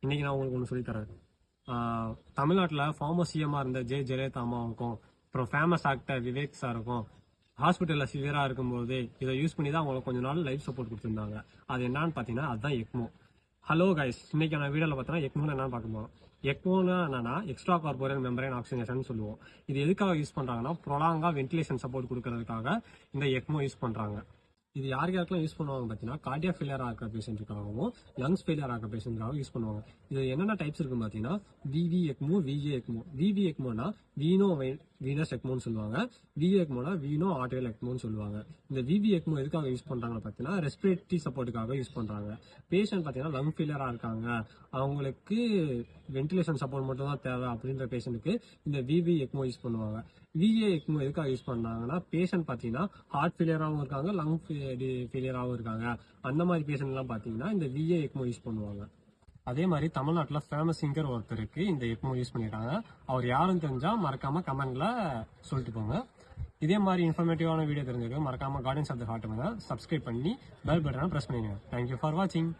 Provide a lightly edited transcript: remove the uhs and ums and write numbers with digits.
இன்னைக்கு நான் உங்களுக்கு ஒன்று சொல்லித்தரேன். தமிழ்நாட்டில் ஃபார்மர் சிஎம்மாக இருந்த ஜெயலலிதா அம்மாவுக்கும் அப்புறம் ஃபேமஸ் ஆக்டர் விவேக் சாருக்கும் ஹாஸ்பிட்டலில் சிவியராக இருக்கும்போது இதை யூஸ் பண்ணி தான் அவங்களுக்கு கொஞ்ச நாள் லைஃப் சப்போர்ட் கொடுத்துருந்தாங்க. அது என்னன்னு பார்த்தீங்கன்னா அதுதான் எக்மோ. ஹலோ கைஸ், இன்னைக்கு நான் வீடியோவில் பார்த்தோன்னா எக்மோன்னு என்னன்னு பார்க்க போகிறோம். எக்மோன்னு என்னன்னா எக்ஸ்ட்ரா கார்போரல் மெம்பரைன் ஆக்சிஜனேஷன் சொல்லுவோம். இது எதுக்காக யூஸ் பண்ணுறாங்கன்னா ப்ரொலாங்காக வென்டிலேஷன் சப்போர்ட் கொடுக்கறதுக்காக இந்த எக்மோ யூஸ் பண்ணுறாங்க. இது யாருக்கெல்லாம் யூஸ் பண்ணுவாங்க பார்த்தீங்கன்னா கார்டியா ஃபெயிலியர் ஆகிற பேஷண்ட்டுக்காகவும் லங்ஸ் ஃபெயிலியர் ஆகிற பேஷண்ட்டுக்காகவும் யூஸ் பண்ணுவாங்க. இது என்னென்ன டைப்ஸ் இருக்குன்னு பார்த்தீங்கன்னா விவி எக்மோ, விஏ எக்மோ. விவி எக்மோனா வீனோ வீனஸ் எக்மோன்னு சொல்லுவாங்க. விஏ எக்மோனா வீனோ ஆர்டியல் எக்மோன்னு சொல்லுவாங்க. இந்த விவி எக்மோ எதுக்காக யூஸ் பண்றாங்கன்னு பார்த்தீங்கன்னா ரெஸ்பிரேட்டரி சப்போர்ட்டுக்காக யூஸ் பண்றாங்க. பேஷண்ட் பார்த்தீங்கன்னா லங் ஃபெயிலியரா இருக்காங்க, அவங்களுக்கு வென்டிலேஷன் சப்போர்ட் மட்டும் தான் தேவை அப்படின்ற பேஷண்ட்டுக்கு இந்த விவி எக்மோ யூஸ் பண்ணுவாங்க. விஏ எக்மோ எதுக்காக யூஸ் பண்ணாங்கன்னா பேஷண்ட் பார்த்தீங்கன்னா ஹார்ட் ஃபெயிலியராகவும் இருக்காங்க, லங் ஃபெயிலியராகவும் இருக்காங்க. அந்த மாதிரி பேஷண்ட் எல்லாம் பார்த்தீங்கன்னா இந்த விஏ எக்மோ யூஸ் பண்ணுவாங்க. அதே மாதிரி தமிழ்நாட்டில் ஃபேமஸ் சிங்கர் ஒருத்தருக்கு இந்த எக்மோ யூஸ் பண்ணியிருக்காங்க. அவர் யாரும் தெரிஞ்சா மறக்காம கமெண்ட்ல சொல்லிட்டு போங்க. இதே மாதிரி இன்ஃபர்மேட்டிவான வீடியோ தெரிஞ்சுக்க மறக்காம gardens of the heart subscribe பண்ணி பெல் பட்டனை பிரஸ் பண்ணிடுங்க. தேங்க்யூ ஃபார் வாட்சிங்.